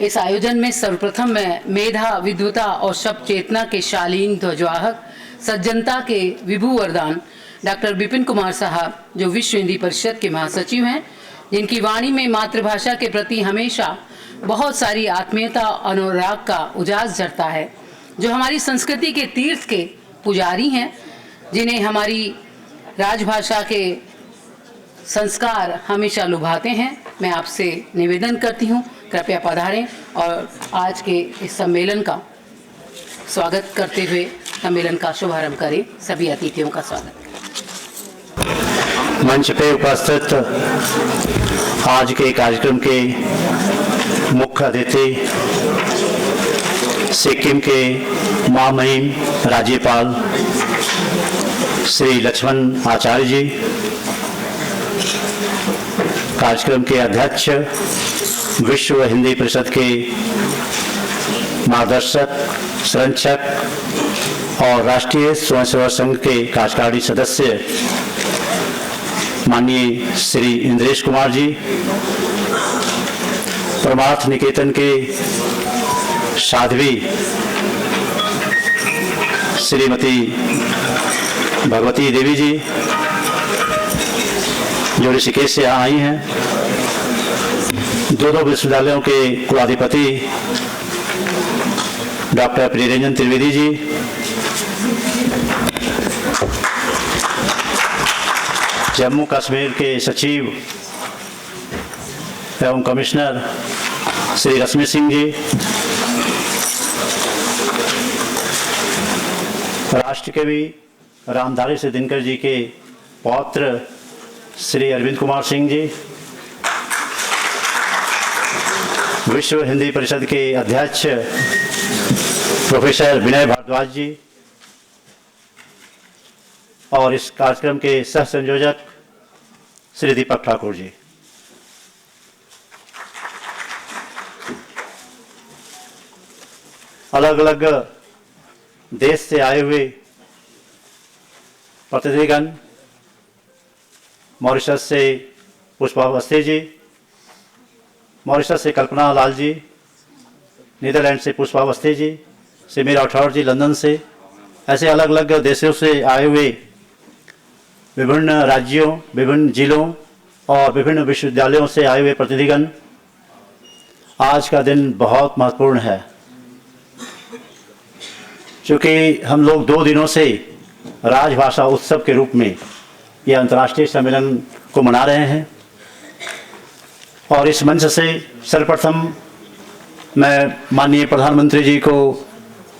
इस आयोजन में सर्वप्रथम मैं मेधा, विद्वता और शब्द चेतना के शालीन ध्वजवाहक, सज्जनता के विभु वरदान डॉक्टर विपिन कुमार साहब, जो विश्व हिंदी परिषद के महासचिव हैं, जिनकी वाणी में मातृभाषा के प्रति हमेशा बहुत सारी आत्मीयता और अनुराग का उजास झरता है, जो हमारी संस्कृति के तीर्थ के पुजारी हैं, जिन्हें हमारी राजभाषा के संस्कार हमेशा लुभाते हैं। मैं आपसे निवेदन करती हूँ, कृपया पधारें और आज के इस सम्मेलन का स्वागत करते हुए सम्मेलन का शुभारंभ करें। सभी अतिथियों का स्वागत। मंच पे उपस्थित आज के कार्यक्रम के मुख्य अतिथि सिक्किम के महामहिम राज्यपाल श्री लक्ष्मण आचार्य जी, कार्यक्रम के अध्यक्ष विश्व हिंदी परिषद के मार्गदर्शक, संरक्षक और राष्ट्रीय स्वयंसेवक संघ के कार्यकारी सदस्य माननीय श्री इंद्रेश कुमार जी, परमार्थ निकेतन के साध्वी श्रीमती भगवती देवी जी, जो ऋषिकेश से आई हैं, दो विश्वविद्यालयों के कुलाधिपति डॉक्टर प्रियरंजन त्रिवेदी जी, जम्मू कश्मीर के सचिव एवं कमिश्नर श्री रश्मि सिंह जी, राष्ट्रकवि रामधारी सिंह दिनकर जी के पौत्र श्री अरविंद कुमार सिंह जी, विश्व हिंदी परिषद के अध्यक्ष प्रोफेसर विनय भारद्वाज जी और इस कार्यक्रम के सह संयोजक श्री दीपक ठाकुर जी। अलग अलग देश से आए हुए प्रतिनिधिगण, मॉरिशस से पुष्पा अवस्थी जी, मॉरिशस से कल्पना लाल जी, नीदरलैंड से पुष्पा अवस्थी जी, सिमी राठौर जी लंदन से, ऐसे अलग अलग देशों से आए हुए विभिन्न राज्यों, विभिन्न जिलों और विभिन्न विश्वविद्यालयों से आए हुए प्रतिनिधिगण, आज का दिन बहुत महत्वपूर्ण है, क्योंकि हम लोग 2 दिनों से राजभाषा उत्सव के रूप में यह अंतर्राष्ट्रीय सम्मेलन को मना रहे हैं। और इस मंच से सर्वप्रथम मैं माननीय प्रधानमंत्री जी को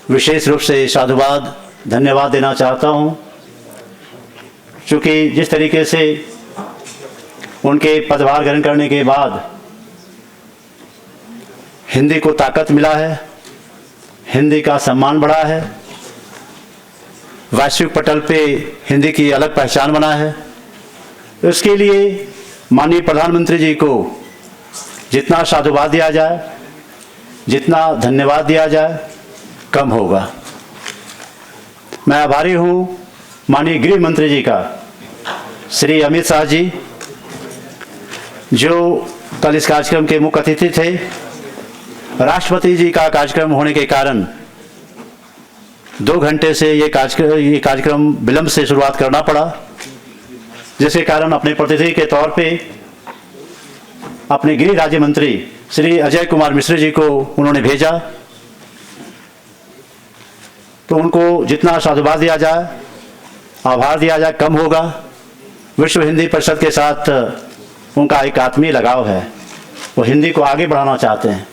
विशेष रूप से साधुवाद, धन्यवाद देना चाहता हूं, क्योंकि जिस तरीके से उनके पदभार ग्रहण करने के बाद हिंदी को ताकत मिला है, हिंदी का सम्मान बढ़ा है, वैश्विक पटल पे हिंदी की अलग पहचान बना है। इसके लिए माननीय प्रधानमंत्री जी को जितना साधुवाद दिया जाए, जितना धन्यवाद दिया जाए, कम होगा। मैं आभारी हूँ माननीय गृह मंत्री जी का, श्री अमित शाह जी, जो कल इस कार्यक्रम के मुख्य अतिथि थे। राष्ट्रपति जी का कार्यक्रम होने के कारण 2 घंटे से ये कार्यक्रम विलंब से शुरुआत करना पड़ा, जिसके कारण अपने प्रतिनिधि के तौर पे अपने गृह राज्य मंत्री श्री अजय कुमार मिश्र जी को उन्होंने भेजा। तो उनको जितना साधुवाद दिया जाए, आभार दिया जाए, कम होगा। विश्व हिंदी परिषद के साथ उनका एक आत्मीय लगाव है, वो हिंदी को आगे बढ़ाना चाहते हैं।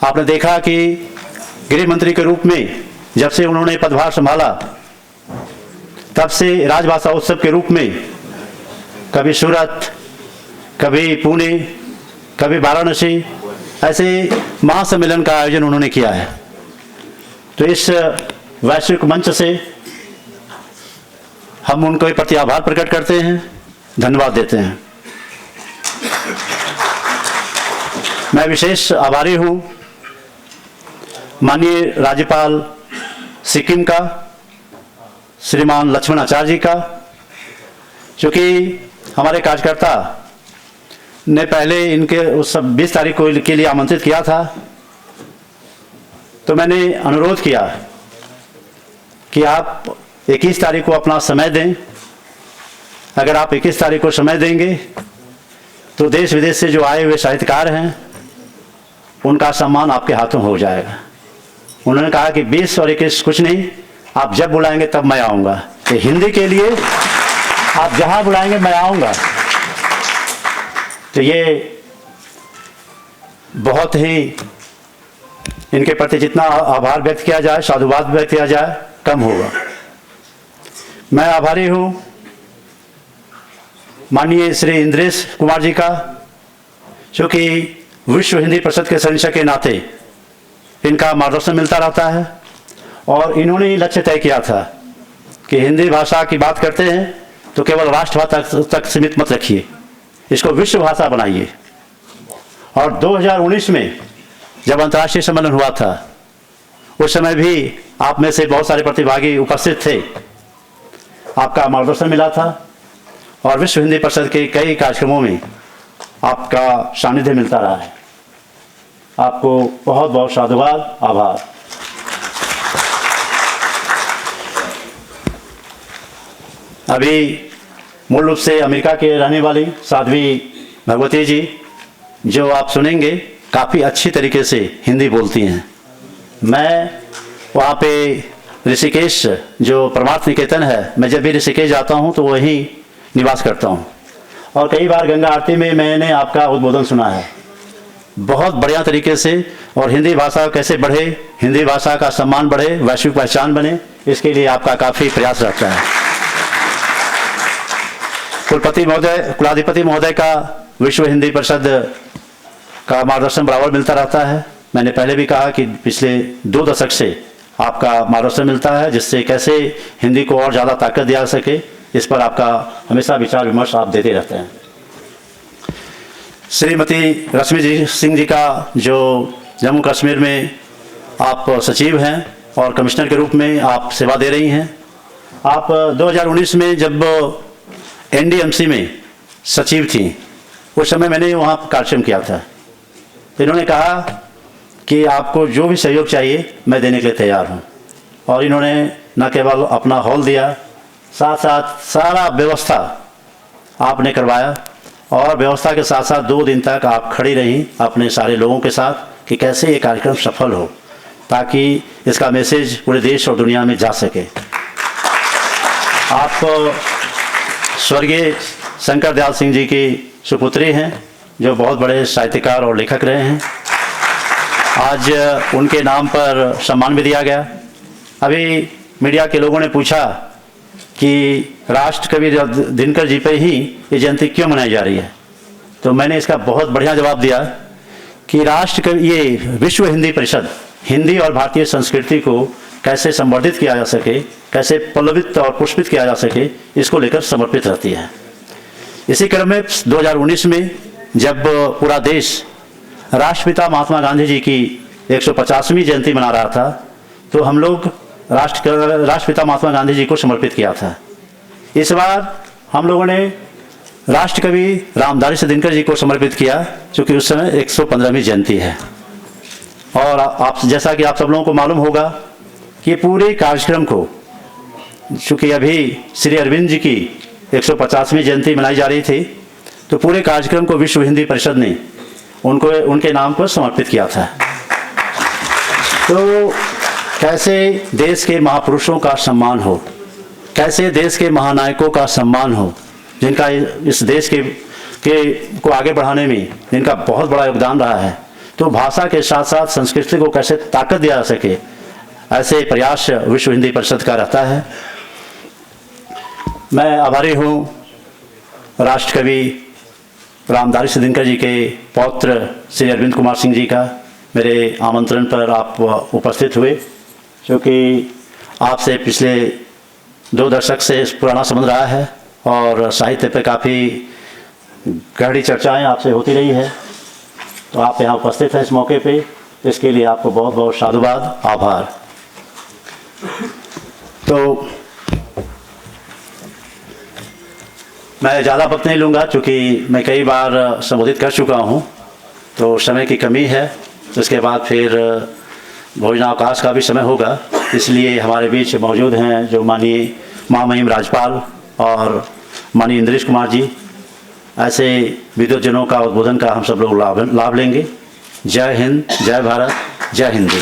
आपने देखा कि गृह मंत्री के रूप में जब से उन्होंने पदभार संभाला, तब से राजभाषा उत्सव के रूप में कभी सूरत, कभी पुणे, कभी वाराणसी, ऐसे महासम्मेलन का आयोजन उन्होंने किया है। तो इस वैश्विक मंच से हम उनके प्रति आभार प्रकट करते हैं, धन्यवाद देते हैं। मैं विशेष आभारी हूँ माननीय राज्यपाल सिक्किम का श्रीमान लक्ष्मण आचार्य जी का, क्योंकि हमारे कार्यकर्ता ने पहले इनके उस 20 तारीख को के लिए आमंत्रित किया था, तो मैंने अनुरोध किया कि आप 21 तारीख को अपना समय दें। अगर आप 21 तारीख को समय देंगे तो देश विदेश से जो आए हुए साहित्यकार हैं उनका सम्मान आपके हाथों हो जाएगा। उन्होंने कहा कि 20 और 21 कुछ नहीं, आप जब बुलाएंगे तब मैं आऊँगा। तो हिंदी के लिए आप जहाँ बुलाएंगे मैं आऊँगा। तो ये बहुत ही इनके प्रति जितना आभार व्यक्त किया जाए, साधुवाद व्यक्त किया जाए, कम होगा। मैं आभारी हूँ माननीय श्री इंद्रेश कुमार जी का, जो कि विश्व हिंदी परिषद के संरक्षक के नाते इनका मार्गदर्शन मिलता रहता है। और इन्होंने ही लक्ष्य तय किया था कि हिंदी भाषा की बात करते हैं तो केवल राष्ट्रभाषा तक सीमित मत रखिए, इसको विश्व भाषा बनाइए। और 2019 में जब अंतर्राष्ट्रीय सम्मेलन हुआ था, उस समय भी आप में से बहुत सारे प्रतिभागी उपस्थित थे, आपका मार्गदर्शन मिला था और विश्व हिंदी परिषद के कई कार्यक्रमों में आपका सानिध्य मिलता रहा है। आपको बहुत बहुत साधुवाद, आभार। अभी मूल रूप से अमेरिका के रहने वाली साध्वी भगवती जी, जो आप सुनेंगे, काफ़ी अच्छी तरीके से हिंदी बोलती हैं। मैं वहाँ पे ऋषिकेश जो परमार्थ निकेतन है, मैं जब भी ऋषिकेश जाता हूँ तो वहीं निवास करता हूँ। और कई बार गंगा आरती में मैंने आपका उद्बोधन सुना है बहुत बढ़िया तरीके से। और हिंदी भाषा कैसे बढ़े, हिंदी भाषा का सम्मान बढ़े, वैश्विक पहचान बने, इसके लिए आपका काफ़ी प्रयास रहता है। कुलपति महोदय, कुलाधिपति महोदय का विश्व हिंदी परिषद का मार्गदर्शन बराबर मिलता रहता है। मैंने पहले भी कहा कि पिछले 2 दशक से आपका मार्गदर्शन मिलता है, जिससे कैसे हिंदी को और ज़्यादा ताकत दिया सके, इस पर आपका हमेशा विचार विमर्श आप देते रहते हैं। श्रीमती रश्मि सिंह जी का, जो जम्मू कश्मीर में आप सचिव हैं और कमिश्नर के रूप में आप सेवा दे रही हैं। आप 2019 में जब NDMC में सचिव थी, उस समय मैंने वहाँ कार्यक्रम किया था। इन्होंने कहा कि आपको जो भी सहयोग चाहिए मैं देने के लिए तैयार हूँ। और इन्होंने न केवल अपना हॉल दिया, साथ साथ सारा व्यवस्था आपने करवाया। और व्यवस्था के साथ साथ 2 दिन तक आप खड़ी रहीं अपने सारे लोगों के साथ कि कैसे ये कार्यक्रम सफल हो, ताकि इसका मैसेज पूरे देश और दुनिया में जा सके। आप स्वर्गीय शंकर दयाल सिंह जी की सुपुत्री हैं, जो बहुत बड़े साहित्यकार और लेखक रहे हैं। आज उनके नाम पर सम्मान भी दिया गया। अभी मीडिया के लोगों ने पूछा कि राष्ट्रकवि दिनकर जी पे ही ये जयंती क्यों मनाई जा रही है, तो मैंने इसका बहुत बढ़िया जवाब दिया कि राष्ट्रकवि, ये विश्व हिंदी परिषद हिंदी और भारतीय संस्कृति को कैसे संवर्धित किया जा सके, कैसे पल्लवित और पुष्पित किया जा सके, इसको लेकर समर्पित रहती है। इसी क्रम में 2019 में जब पूरा देश राष्ट्रपिता महात्मा गांधी जी की 150वीं जयंती मना रहा था, तो हम लोग राष्ट्रपिता महात्मा गांधी जी को समर्पित किया था। इस बार हम लोगों ने राष्ट्रकवि रामधारी दिनकर जी को समर्पित किया, क्योंकि उस समय 115वीं जयंती है। और आप, जैसा कि आप सब लोगों को मालूम होगा कि पूरे कार्यक्रम को, चूँकि अभी श्री अरविंद जी की 150वीं जयंती मनाई जा रही थी, तो पूरे कार्यक्रम को विश्व हिंदी परिषद ने उनके नाम पर समर्पित किया था। तो कैसे देश के महापुरुषों का सम्मान हो, कैसे देश के महानायकों का सम्मान हो, जिनका इस देश को आगे बढ़ाने में जिनका बहुत बड़ा योगदान रहा है। तो भाषा के साथ साथ संस्कृति को कैसे ताकत दिया जा सके, ऐसे प्रयास विश्व हिंदी परिषद का रहता है। मैं आभारी हूँ राष्ट्रकवि रामधारी दिनकर जी के पौत्र श्री अरविंद कुमार सिंह जी का, मेरे आमंत्रण पर आप उपस्थित हुए, क्योंकि आपसे पिछले 2 दशक से पुराना संबंध रहा है और साहित्य पे काफ़ी गहरी चर्चाएं आपसे होती रही है। तो आप यहाँ उपस्थित हैं इस मौके पे, इसके लिए आपको बहुत बहुत साधुवाद, आभार। तो मैं ज़्यादा वक्त नहीं लूँगा क्योंकि मैं कई बार संबोधित कर चुका हूँ, तो समय की कमी है। उसके बाद फिर भोजनावकाश का भी समय होगा, इसलिए हमारे बीच मौजूद हैं जो माननीय महामहिम राज्यपाल और माननीय इंद्रेश कुमार जी। ऐसे विद्वतजनों का उद्बोधन का हम सब लोग लाभ लेंगे। जय हिंद, जय भारत, जय हिंदी।